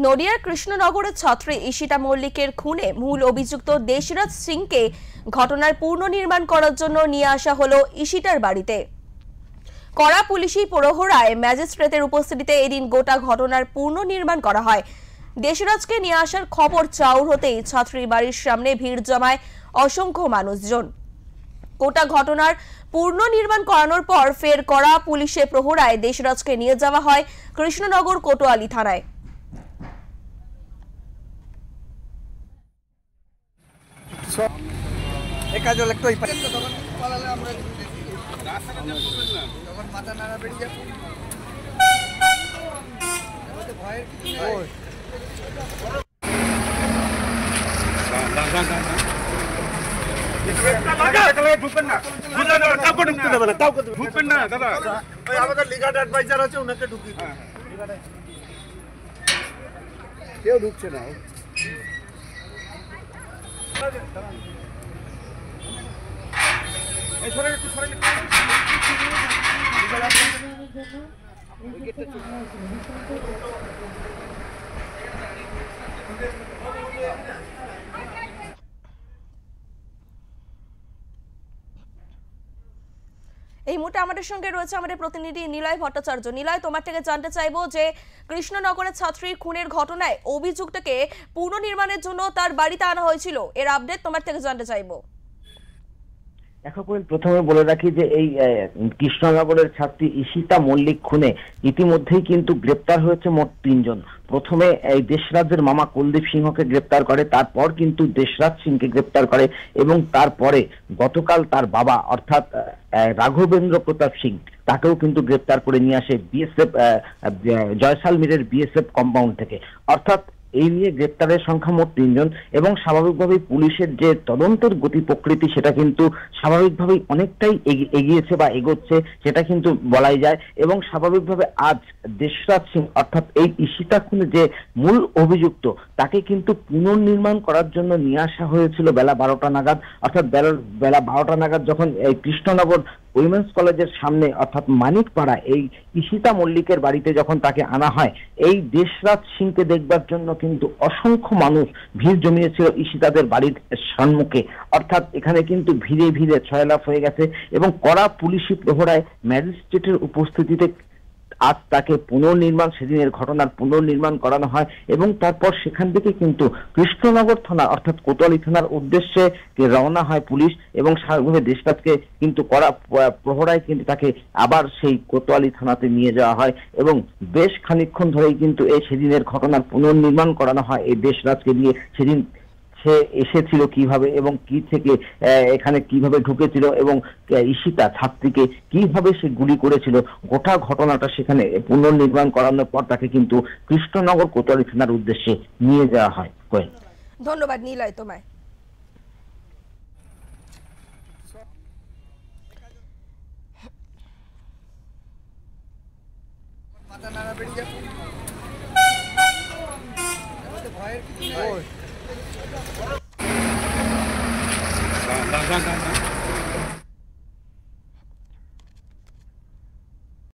নদিয়ার কৃষ্ণনগরের ছাত্রী ঈশিতা মল্লিকের খুনে মূল অভিযুক্ত দেশরাজ সিংকে ঘটনার পুনর্নির্মাণ করার জন্য নিয়ে আসা হলো ঈশিতার বাড়িতে। কড়া পুলিশি প্রহরায় ম্যাজিস্ট্রেটের উপস্থিতিতে এদিন গোটা ঘটনার পুনর্নির্মাণ করা হয়। দেশরাজকে নিয়ে আসার খবর চাউর হতেই ছাত্রীর বাড়ির সামনে ভিড় জমায় অসংখ্য মানুষজন। গোটা ঘটনার পুনর্নির্মাণ করানোর পর ফের কড়া পুলিশে প্রহরায় দেশরাজকে নিয়ে যাওয়া হয় কৃষ্ণনগর কোতোয়ালি থানায়। কেউ ঢুকছে না। এই মুহূর্তে আমাদের সঙ্গে রয়েছে আমাদের প্রতিনিধি নিলয় ভট্টাচার্য। নিলয়, তোমার থেকে জানতে চাইবো যে কৃষ্ণনগরের ছাত্রীর খুনের ঘটনায় অভিযুক্তকে পুনর্নির্মাণের জন্য তার বাড়িতে আনা হয়েছিল, এর আপডেট তোমার থেকে জানতে চাইবো। এখন প্রথমে বলে রাখি যে এই কৃষ্ণনগরের ছাত্রী ঈশিতা মল্লিক খুনে ইতিমধ্যেই কিন্তু গ্রেপ্তার হয়েছে মোট ৩ জন। প্রথমে এই দেশরাজের মামা কুলদীপ সিংহকে গ্রেপ্তার করে, তারপর কিন্তু দেশরাজ সিংকে গ্রেপ্তার করে এবং তারপরে গতকাল তার বাবা অর্থাৎ রাঘবেন্দ্র প্রতাপ সিং তাকেও কিন্তু গ্রেপ্তার করে নিয়ে আসে বিএসএফ জয়সালমীরের বিএসএফ কম্পাউন্ড থেকে। অর্থাৎ এই নিয়ে গ্রেপ্তারের সংখ্যা মোট ৩ জন এবং স্বাভাবিকভাবেই পুলিশের যে তদন্তের গতি প্রকৃতি সেটা কিন্তু স্বাভাবিকভাবেই অনেকটাই এগিয়েছে বা এগোচ্ছে, সেটা কিন্তু বলাই যায়। এবং স্বাভাবিকভাবে আজ দেশরাজ সিং অর্থাৎ এই ঈশিতা খুনে যে মূল অভিযুক্ত তাকে কিন্তু পুনর্নির্মাণ করার জন্য নিয়ে আসা হয়েছিল বেলা ১২টা নাগাদ। অর্থাৎ বেলা ১২টা নাগাদ যখন এই কৃষ্ণনগর উইমেন্স কলেজের সামনে অর্থাৎ মানিকপাড়া এই ঈশিতা মল্লিকের বাড়িতে যখন তাকে আনা হয়, এই দেশরাজ সিংকে দেখবার জন্য কিন্তু অসংখ্য মানুষ ভিড় জমিয়েছিল ঈশিতাদের বাড়ির সম্মুখে। অর্থাৎ এখানে কিন্তু ভিড়ে ভিড়ে ছয়লাভ হয়ে গেছে এবং কড়া পুলিশি প্রহরায় ম্যাজিস্ট্রেটের উপস্থিতিতে আজ তাকে পুনর্নির্মাণ সেদিনের ঘটনার পুনর্নির্মাণ করানো হয় এবং তারপর সেখান থেকে কিন্তু কৃষ্ণনগর থানা অর্থাৎ কোতোয়ালি থানার উদ্দেশ্যে রওনা হয় পুলিশ এবং স্বাভাবিকভাবে দেশরাজকে কিন্তু কড়া প্রহরায় কিন্তু তাকে আবার সেই কোতোয়ালি থানাতে নিয়ে যাওয়া হয় এবং বেশ খানিকক্ষণ ধরেই কিন্তু এই সেদিনের ঘটনার পুনর্নির্মাণ করানো হয় এই দেশরাজকে দিয়ে। সেদিন সে এসেছিল কিভাবে এবং কি থেকে এখানে কিভাবে ঢুকেছিল এবং ঈশিতা ছাত্রীকে কিভাবে সে গুলি করেছিল, গোটা ঘটনাটা সেখানে পুনর্নির্মাণ করানোর পর তাকে কিন্তু কৃষ্ণনগর কোতোয়ালি থানার উদ্দেশ্যে নিয়ে যাওয়া হয়। ধন্যবাদ নিলয় তোমায়। ভয়ের